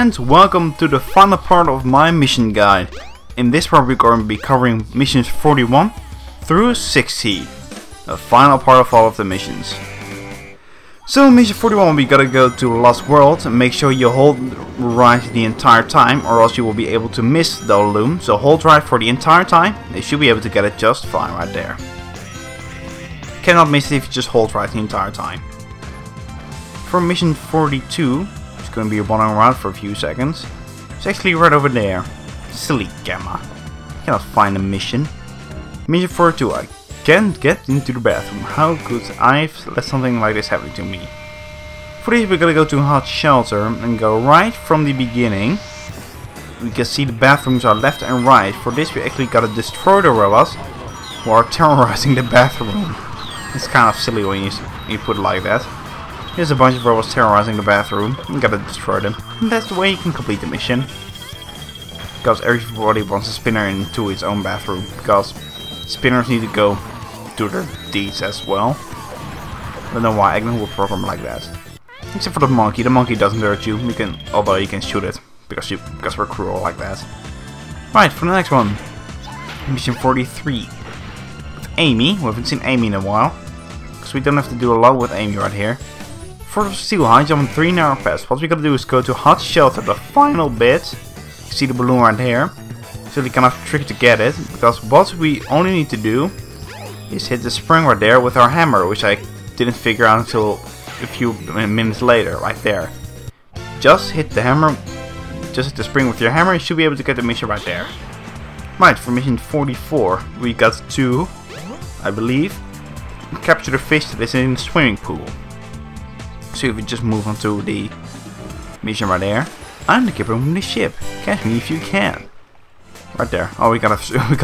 and welcome to the final part of my mission guide. In this part we're going to be covering missions 41 through 60, the final part of all of the missions. So in mission 41 we gotta go to Lost World and make sure you hold right the entire time or else you will be able to miss the loom. So hold right for the entire time, you should be able to get it just fine right there. Cannot miss it if you just hold right the entire time. For mission 42, it's going to be wandering around for a few seconds. It's actually right over there. Silly Gamma. Cannot find a mission. Mission 42, I can't get into the bathroom. How could I let something like this happen to me? For this we're going to go to Hot Shelter and go right from the beginning. We can see the bathrooms are left and right. For this we actually got to destroy the robots who are terrorizing the bathroom. It's kind of silly when you put it like that. Here's a bunch of robots terrorizing the bathroom. You gotta destroy them. And that's the way you can complete the mission. Because everybody wants a spinner into its own bathroom. Because spinners need to go do their deeds as well. I don't know why Eggman will program like that. Except for the monkey. The monkey doesn't hurt you. Although you can shoot it. Because we're cruel like that. Right, for the next one. Mission 43. With Amy. We haven't seen Amy in a while. Because we don't have to do a lot with Amy right here. For the steel high jump and 3 narrow paths, what we gotta do is go to Hot Shelter, the final bit. You see the balloon right here. It's really kind of tricky to get it, because what we only need to do is hit the spring right there with our hammer, which I didn't figure out until a few minutes later, right there. Just hit the hammer, just hit the spring with your hammer, you should be able to get the mission right there. Right, for mission 44, we got to, I believe, capture the fish that is in the swimming pool. So if we just move on to the mission right there. I'm the keeper of the ship. Catch me if you can. Right there. Oh, we gotta find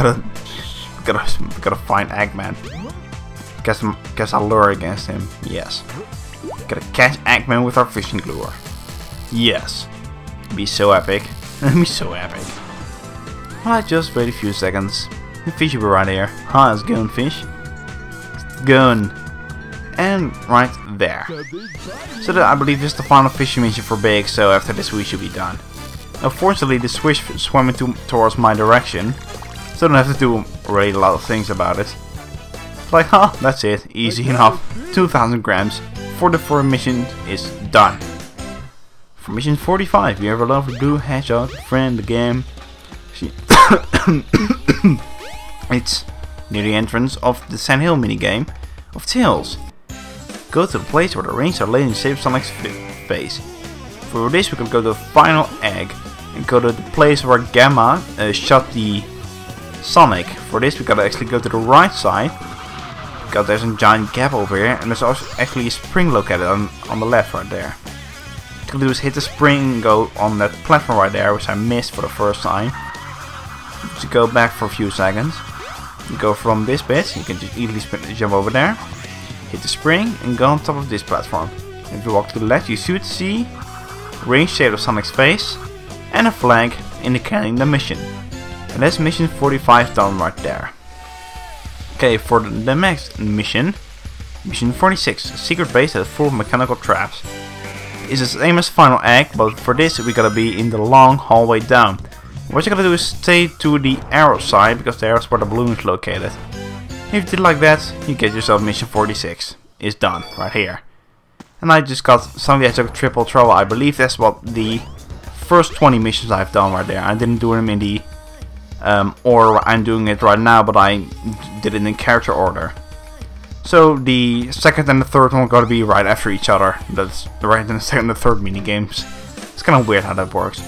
Eggman. Guess I'll lure against him. Yes. Gotta catch Eggman with our fishing lure. Yes. Be so epic. Be so epic. Alright, just wait a few seconds. The fish will be right here. How's it going, fish? It's going. And right there. So that I believe this is the final fishing mission for Big, so after this we should be done. Unfortunately the fish swam towards my direction, so I don't have to do really a lot of things about it. It's like, huh, that's it, easy enough. 2000 grams for the 4 mission is done. For mission 45 we have a lovely blue hedgehog friend again. It's near the entrance of the Sand Hill minigame of Tails. Go to the place where the rings are laid in Save Sonic's face. For this we can go to the final egg and go to the place where Gamma shot the Sonic. For this we gotta actually go to the right side because there's a giant gap over here and there's also actually a spring located on the left right there. What you can do is hit the spring and go on that platform right there, which I missed for the first time. To go back for a few seconds. You go from this bit, you can just easily jump over there. Hit the spring and go on top of this platform. If you walk to the left you should see ring shaped of Sonic's face and a flag indicating the mission. And that's mission 45 done right there. Okay, for the next mission, mission 46, a secret base that is full of mechanical traps. It's the same as final egg, but for this we gotta be in the long hallway down. What you gotta do is stay to the arrow side because the arrow is where the balloon is located. If you did like that, you get yourself mission 46. It's done, right here. And I just got Sonic the Hedgehog Triple Trouble. I believe that's what the first 20 missions I've done right there. I didn't do them in the order I'm doing it right now, but I did it in character order. So the second and the third one gotta be right after each other. That's right in the second and the third mini games. It's kind of weird how that works.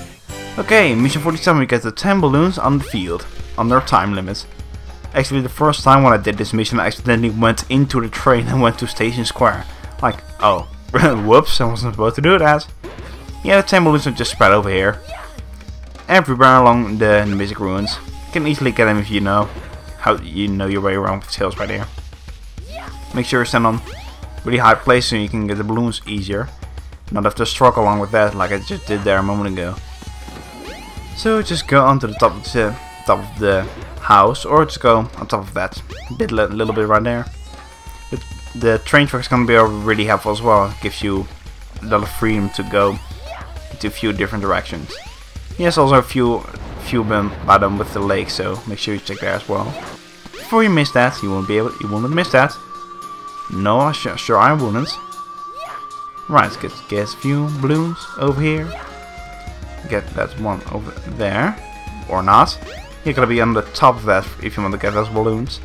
Okay, mission 47 we get the 10 balloons on the field, under time limits. Actually, the first time when I did this mission, I accidentally went into the train and went to Station Square. Like, oh, whoops, I wasn't supposed to do that. Yeah, the 10 balloons are just spread over here. Everywhere along the Music Ruins. You can easily get them if you know how you know your way around with Tails right here. Make sure you stand on really high places so you can get the balloons easier. Not have to struggle along with that like I just did there a moment ago. So just go onto the top of the house, or just go on top of that little bit right there. The train track is going to be really helpful as well. It gives you a lot of freedom to go to a few different directions. He has also a few by them with the lake, so make sure you check there as well. Before you miss that, you won't miss that. No, sure I wouldn't. Right, let's get a few balloons over here. Get that one over there, or not. You're gonna be on the top of that if you want to get those balloons.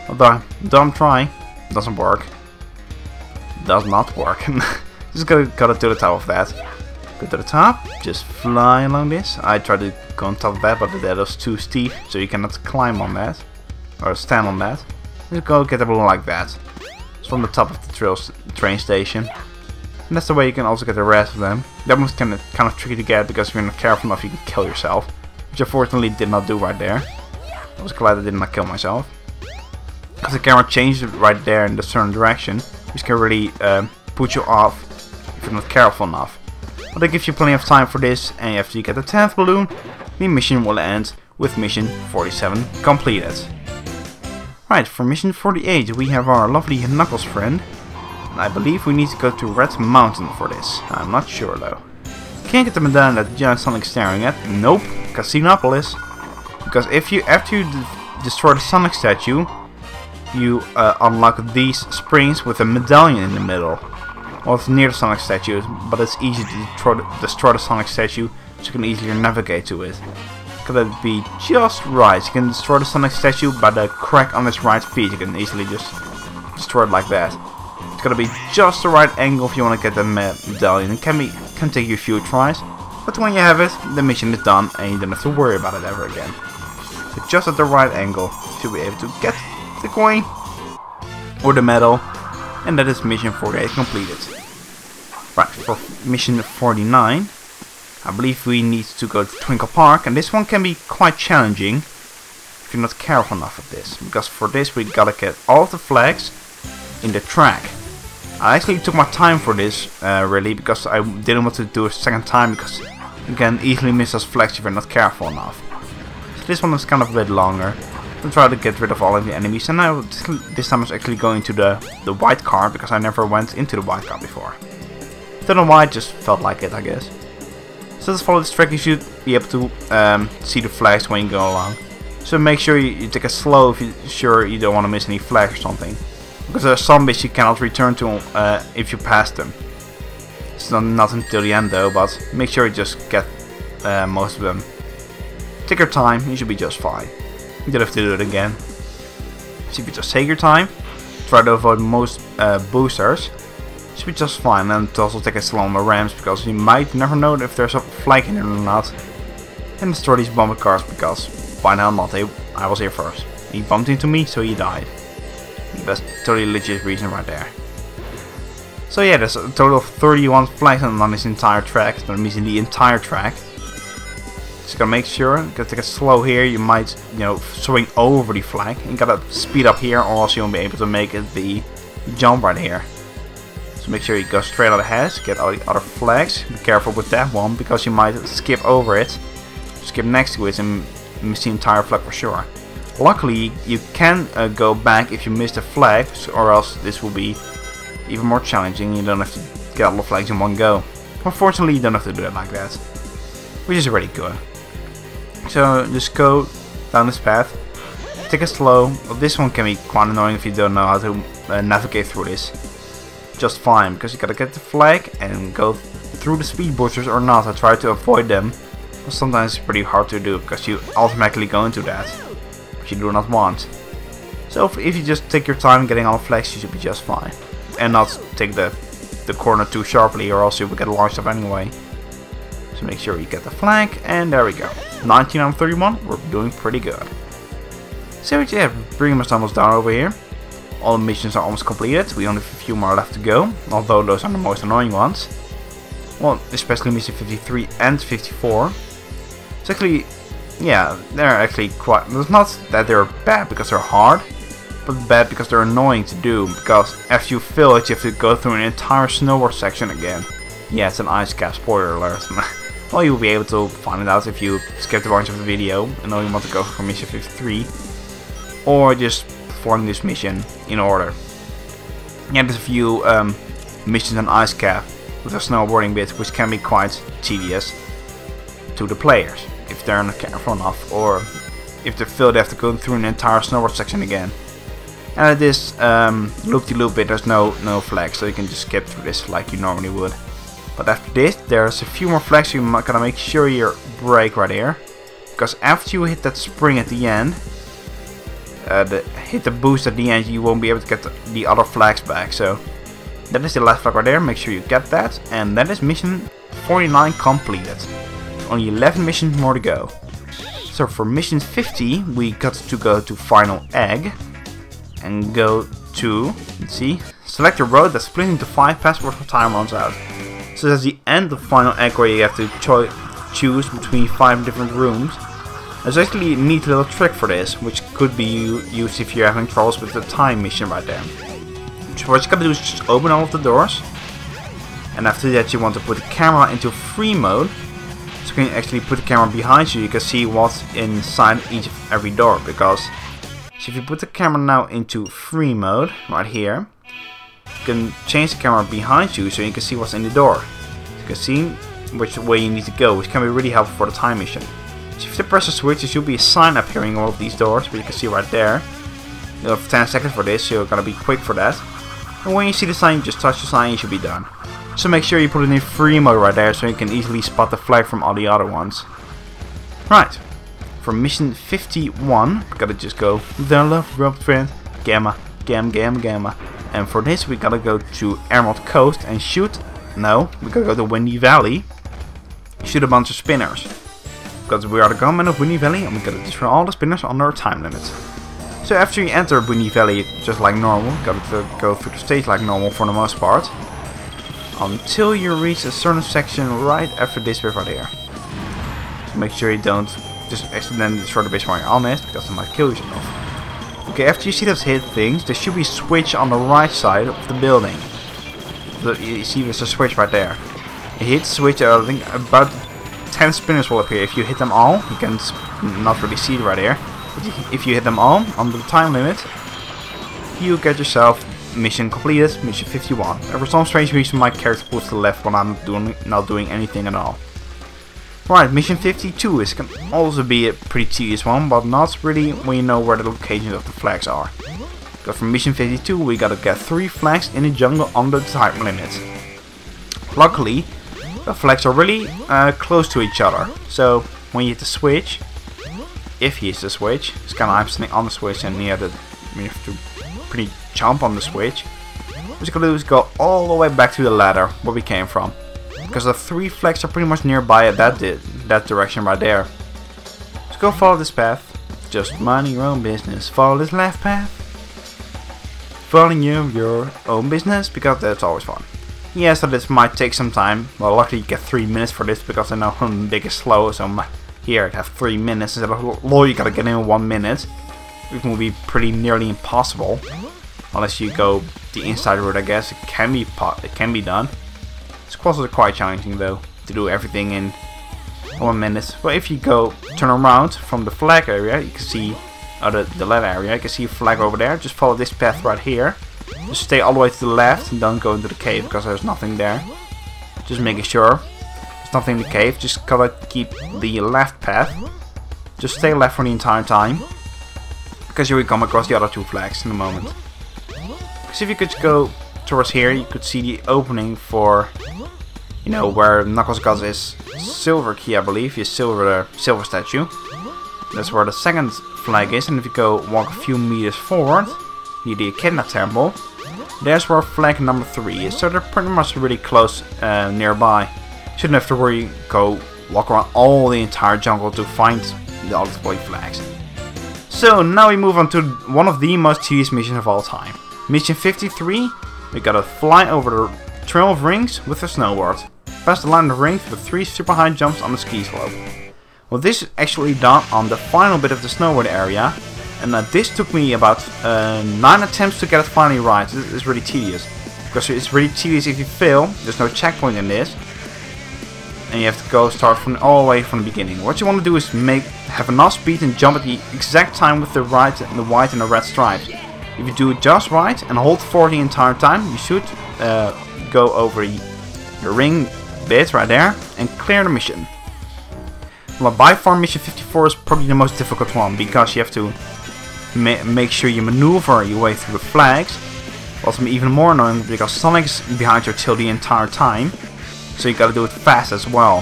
Although, don't try, doesn't work. Does not work. Just gotta to the top of that. Go to the top, just fly along this. I tried to go on top of that, but that was too steep, so you cannot climb on that or stand on that. Just go get a balloon like that. It's from the top of the train station. And that's the way you can also get the rest of them. That one's kind of tricky to get because if you're not careful enough you can kill yourself. Which I fortunately did not do right there. I was glad I did not kill myself. Because the camera changes right there in the certain direction, which can really put you off if you're not careful enough. But that gives you plenty of time for this, and after you get the 10th balloon, the mission will end with mission 47 completed. Right, for mission 48 we have our lovely Knuckles friend. I believe we need to go to Red Mountain for this. I'm not sure though. Can't get the medallion that giant Sonic's staring at. Nope, Casinopolis. Because after you destroy the Sonic statue, you unlock these springs with a medallion in the middle. Well, it's near the Sonic statue, but it's easy to destroy the Sonic statue, so you can easily navigate to it. Gotta be just right. You can destroy the Sonic statue by the crack on its right feet. You can easily just destroy it like that. It's gotta be just the right angle if you want to get the medallion. It can take you a few tries, but when you have it, the mission is done and you don't have to worry about it ever again. So just at the right angle, you should be able to get the coin or the medal, and that is mission 48 completed. Right, for mission 49, I believe we need to go to Twinkle Park, and this one can be quite challenging if you're not careful enough with this, because for this we gotta get all of the flags in the track. I actually took my time for this, really, because I didn't want to do it a second time, because you can easily miss those flags if you're not careful enough. So this one is kind of a bit longer. To try to get rid of all of the enemies, and now this time I was actually going to the white car, because I never went into the white car before. Don't know why, it just felt like it, I guess. So let's follow this track. You should be able to see the flags when you go along. So make sure you take it slow if you're sure you don't want to miss any flags or something. Because there are some bits you cannot return to if you pass them. It's not until the end though, but make sure you just get most of them. Take your time, you should be just fine. You don't have to do it again. So if you just take your time, try to avoid most boosters, you should be just fine. And to also take it slow on the ramps, because you might never know if there's a flag in it or not. And destroy these bomber cars, because why now not? I was here first. He bumped into me, so he died. That's totally legit reason right there. So yeah, there's a total of 31 flags on this entire track. That means in the entire track. Just gotta make sure, gotta take it slow here. You might, swing over the flag. You gotta speed up here, or else you won't be able to make it the jump right here. So make sure you go straight out ahead, get all the other flags. Be careful with that one, because you might skip over it, skip next to it, and miss the entire flag for sure. Luckily, you can go back if you miss the flags, or else this will be even more challenging. You don't have to get all the flags in one go. Unfortunately, you don't have to do it like that, which is really good. So just go down this path, take it slow. This one can be quite annoying if you don't know how to navigate through this. Just fine, because you gotta get the flag and go through the speed boosters or not. I try to avoid them, but sometimes it's pretty hard to do because you automatically go into that, which you do not want. So if you just take your time getting all the flags, you should be just fine, and not take the corner too sharply, or else you will get launched up anyway. So make sure you get the flag, and there we go. 19 out of 31, we're doing pretty good. So yeah, pretty much almost done over here. All the missions are almost completed. We only have a few more left to go, although those are the most annoying ones. Well, especially mission 53 and 54. It's actually, yeah, they're actually quite, it's not that they're bad because they're hard, but bad because they're annoying to do, because after you fill it, you have to go through an entire snowboard section again. Yeah, it's an ice cap, spoiler alert. Well, you'll be able to find it out if you skip a bunch of the video and only want to go for mission 53, or just perform this mission in order. Yeah, there's a few missions on Ice Cap with a snowboarding bit, which can be quite tedious to the players if they're not careful enough, or if they feel they have to go through an entire snowboard section again. And at this loop-de-loop bit, there's no flag, so you can just skip through this like you normally would. But after this, there's a few more flags, so you gotta make sure you brake right here, because after you hit that spring at the end, hit the boost at the end, you won't be able to get the other flags back. So that is the last flag right there, make sure you get that, and that is mission 49 completed. Only 11 missions more to go. So for mission 50, we got to go to Final Egg, and go to, let's see, select a road that's split into 5 paths before time runs out. So that's the end of Final Egg, where you have to choose between 5 different rooms. There's actually a neat little trick for this, which could be used if you're having troubles with the time mission right there. So what you gotta do is just open all of the doors, and after that you want to put the camera into free mode, so you can actually put the camera behind you. You can see what's inside each of every door, because so if you put the camera now into free mode right here, you can change the camera behind you so you can see what's in the door. So you can see which way you need to go, which can be really helpful for the time mission. So if you press the switch, there should be a sign appearing in all of these doors, but you can see right there. You have 10 seconds for this, so you're gonna be quick for that. And when you see the sign, you just touch the sign, you should be done. So make sure you put it in free mode right there, so you can easily spot the flag from all the other ones. Right. For mission 51, we gotta just go the love rope friend, gamma, gamma. And for this, we gotta go to Emerald Coast and shoot. No, we gotta go to Windy Valley, shoot a bunch of spinners. Because we are the gunmen of Windy Valley, and we gotta destroy all the spinners under our time limit. So after you enter Windy Valley, just like normal, gotta go through the stage like normal for the most part, until you reach a certain section right after this bit right here. So make sure you don't just accidentally destroy the base while you're on it, because it might kill yourself. Okay, after you see those hit things, there should be a switch on the right side of the building. So you see there's a switch right there. You hit the switch, I think about 10 spinners will appear. If you hit them all, you can not really see it right here, but if you hit them all on the time limit, you get yourself mission completed, mission 51. And for some strange reason my character pulls to the left when I'm not doing anything at all. Right, mission 52 can also be a pretty tedious one, but not really when you know where the locations of the flags are. Because for mission 52 we gotta get 3 flags in the jungle under the time limit. Luckily, the flags are really close to each other, so when you hit the switch, if he hits the switch, it's kinda I'm sitting on the switch and you have to pretty jump on the switch. What you gotta do is go all the way back to the ladder where we came from. Because the 3 flags are pretty much nearby at that direction right there. So go follow this path. Just mind your own business. Follow this left path. Following your own business, because that's always fun. Yes, so this might take some time. Well, luckily you get 3 minutes for this, because I know Big is slow. So here I have 3 minutes instead of law you gotta get in 1 minute. It will be pretty nearly impossible, unless you go the inside route. I guess it can be done. Squads are quite challenging though, to do everything in 1 minute. But if you go turn around from the flag area, you can see the ladder area, you can see a flag over there. Just follow this path right here. Just stay all the way to the left and don't go into the cave, because there's nothing there. Just making sure there's nothing in the cave. Just gotta keep the left path. Just stay left for the entire time, because you will come across the other 2 flags in a moment. Because if you could go towards here, you could see the opening for, you know, where Knuckles got his silver key, I believe, his silver statue. That's where the second flag is, and if you go walk a few meters forward, near the Echidna Temple, there's where flag number 3 is. So they're pretty much really close nearby. Shouldn't have to worry, go walk around all the entire jungle to find the other 3 flags. So now we move on to one of the most tedious missions of all time. Mission 53, we gotta fly over the trail of rings with a snowboard. Pass the line of rings with 3 super high jumps on the ski slope. Well, this is actually done on the final bit of the snowboard area, and this took me about 9 attempts to get it finally right. This is really tedious, because it's really tedious if you fail. There's no checkpoint in this, and you have to go start from all the way from the beginning. What you want to do is have enough speed and jump at the exact time with the right and the white and the red stripes. If you do it just right and hold 40 the entire time, you should go over the ring bit right there, and clear the mission. Well, by far mission 54 is probably the most difficult one, because you have to make sure you maneuver your way through the flags. Also even more annoying because Sonic's behind your tail the entire time, so you gotta do it fast as well.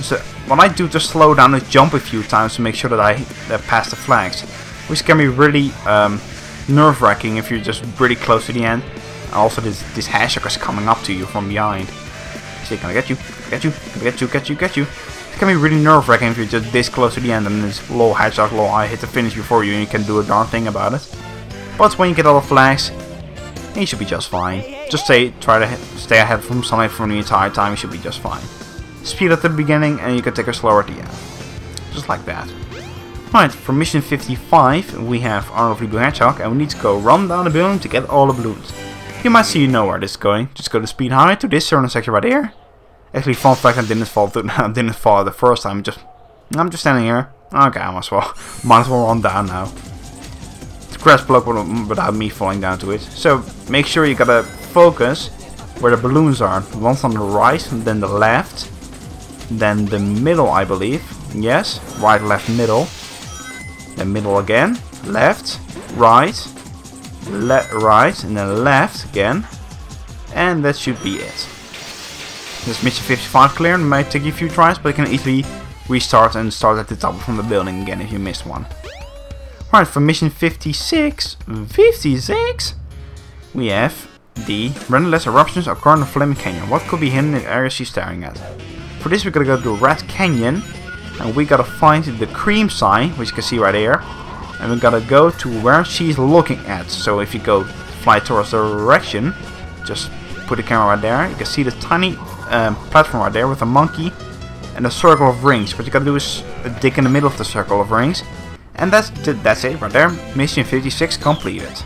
So what I do to slow down is jump a few times to make sure that I pass the flags, which can be really nerve-wracking if you're just really close to the end. And also this hedgehog is coming up to you from behind. See, can I get you? Get you? Get you? It can be really nerve-wracking if you're just this close to the end and this little hedgehog, little eye hit the finish before you and you can do a darn thing about it. But when you get all the flags, you should be just fine. Just try to stay ahead from Sonic for the entire time, you should be just fine. Speed at the beginning and you can take it slower at the end. Just like that. Right, for mission 55 we have our lovely blue hedgehog and we need to go run down the building to get all the balloons. You might see you know where this is going. Just go to speed high to this certain section right here. Actually, fun fact, I didn't fall the first time. I'm just standing here. Okay, I might as well run down now. Crash block without me falling down to it. So make sure you gotta focus where the balloons are. Once on the right, then the left, then the middle, I believe. Yes, right, left, middle. Then middle again, left, right, right, and then left again. And that should be it. This mission 55 clear. It might take you a few tries, but you can easily restart and start at the top from the building again if you missed one. Right, for mission 56, we have the renderless eruptions occur in the Flaming Canyon. What could be hidden in the area she's staring at? For this, we gotta go to Red Canyon, and we gotta find the cream sign, which you can see right here, and we gotta go to where she's looking at. So if you go fly towards the direction, just put the camera right there. You can see the tiny platform right there with a monkey and a circle of rings. What you gotta do is dig in the middle of the circle of rings. And that's it right there. Mission 56 completed.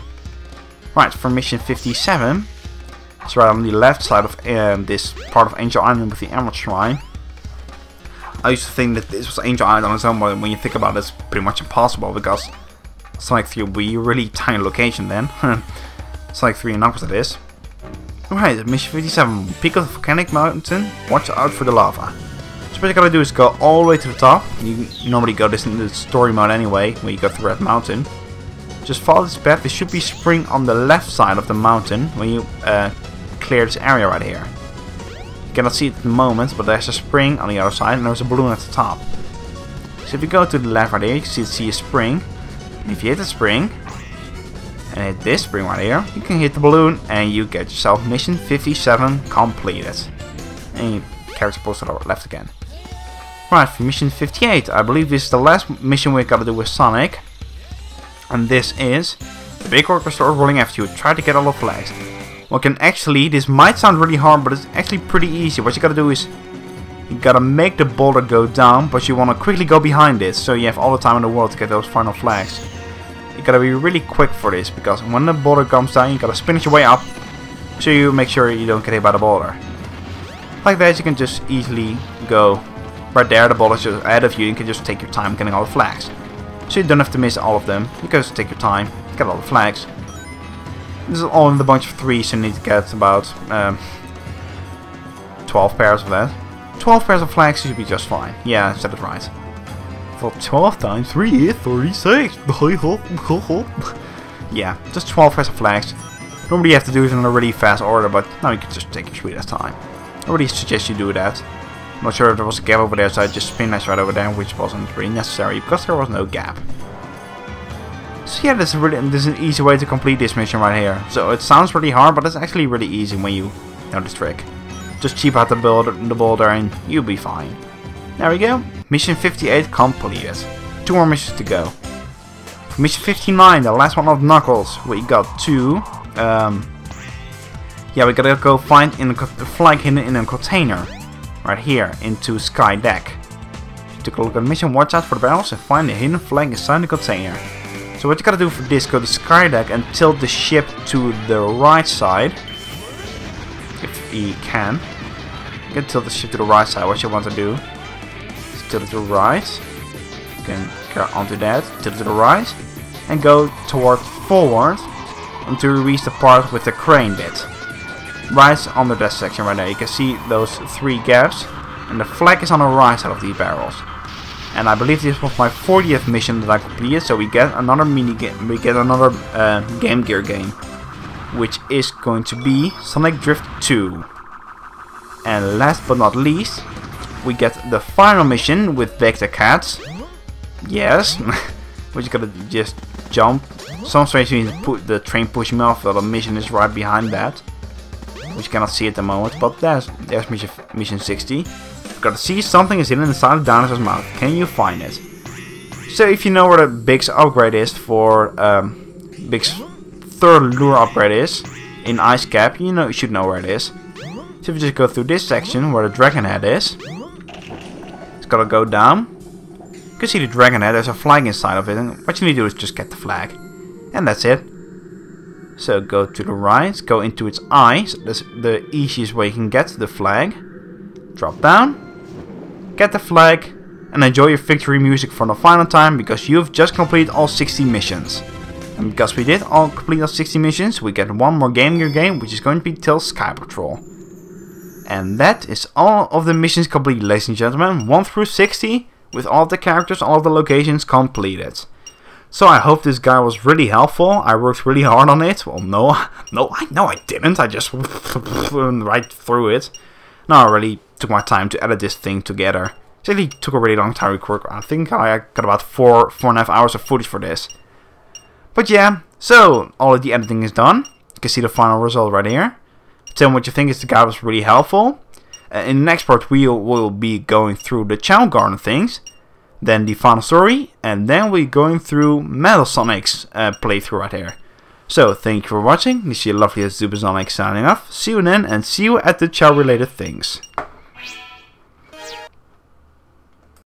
Right, for mission 57, it's right on the left side of this part of Angel Island with the Emerald Shrine. I used to think that this was Angel Island on its own, but when you think about it, it's pretty much impossible because Sonic 3 would be a really tiny location then. Sonic 3 and Knuckles, that is. Right, mission 57, peak of the volcanic mountain. Watch out for the lava. So what you gotta do is go all the way to the top. You normally go this in the story mode anyway, when you go through Red Mountain. Just follow this path. There should be spring on the left side of the mountain when you clear this area right here. You cannot see it at the moment, but there's a spring on the other side and there's a balloon at the top. So if you go to the left right here, you can see a spring. And if you hit the spring, and hit this spring right here, you can hit the balloon and you get yourself mission 57 completed. And your character pulls to the left again. Right, for mission 58, I believe this is the last mission we gotta do with Sonic. And this is the big orchestra rolling after you. Try to get all the flags. Well, this might sound really hard, but it's actually pretty easy. What you gotta do is you gotta make the boulder go down, but you wanna quickly go behind it, so you have all the time in the world to get those final flags. You gotta be really quick for this, because when the boulder comes down, you gotta spin it your way up, so you make sure you don't get hit by the boulder. Like that, you can just easily go right there. The boulder's just ahead of you. You can just take your time getting all the flags. So you don't have to miss all of them. You can just take your time, get all the flags. This is all in the bunch of 3, so you need to get about 12 pairs of that. 12 pairs of flags should be just fine. Yeah, I said it right. For 12 times 3 is 36. Yeah, just 12 pairs of flags. Normally you have to do it in a really fast order, but now you can just take your sweetest time. I really suggest you do that. I'm not sure if there was a gap over there, so I just spin right over there, which wasn't really necessary because there was no gap. So yeah, this is an easy way to complete this mission right here. So it sounds really hard, but it's actually really easy when you know this trick. Just cheap out the boulder and you'll be fine. There we go. Mission 58 completed. 2 more missions to go. For mission 59, the last one of Knuckles, we got 2. Yeah, we gotta go find a flag hidden in a container. Right here, into Sky Deck. Take a look at the mission, watch out for the barrels and find the hidden flag inside the container. So what you gotta do for this, go to Sky Deck and tilt the ship to the right side. If you can. You can tilt the ship to the right side. What you want to do is tilt it to the right. You can go onto that, tilt it to the right. And go forward until you reach the part with the crane bit. right under that section right there. You can see those 3 gaps, and the flag is on the right side of these barrels. And I believe this was my 40th mission that I completed, so we get another mini game. We get another Game Gear game, which is going to be Sonic Drift 2. And last but not least, we get the final mission with Vector Cats. Yes, we're just gonna just jump. Some strange reason put the train pushing me off, while the mission is right behind that, which you cannot see at the moment. But there's mission 60. Gotta see something is hidden inside the dinosaur's mouth. Can you find it? So if you know where the Big's upgrade is for Big's 3rd lure upgrade is in Ice Cap, you should know where it is. So if you just go through this section where the dragon head is, it's gotta go down. You can see the dragon head. There's a flag inside of it, and what you need to do is just get the flag, and that's it. So go to the right, go into its eyes. That's the easiest way you can get the flag. Drop down. Get the flag and enjoy your victory music for the final time, because you've just completed all 60 missions. And because we did complete all 60 missions, we get one more Game Gear game, which is going to be Tails Sky Patrol. And that is all of the missions completed, ladies and gentlemen, 1 through 60, with all of the characters, all of the locations completed. So I hope this guy was really helpful. I worked really hard on it. Well, no, I didn't. I just right through it. No, I really took my time to edit this thing together. It really took a really long time to record. I think I got about 4.5 hours of footage for this. But yeah, so all of the editing is done. You can see the final result right here. Tell me what you think. This guy was really helpful. In the next part we will be going through the Chow Garden things, then the final story, and then we're going through Metal Sonic's playthrough right here. So, thank you for watching. This is your lovely Supersonic signing off. See you then, and see you at the Chow related things.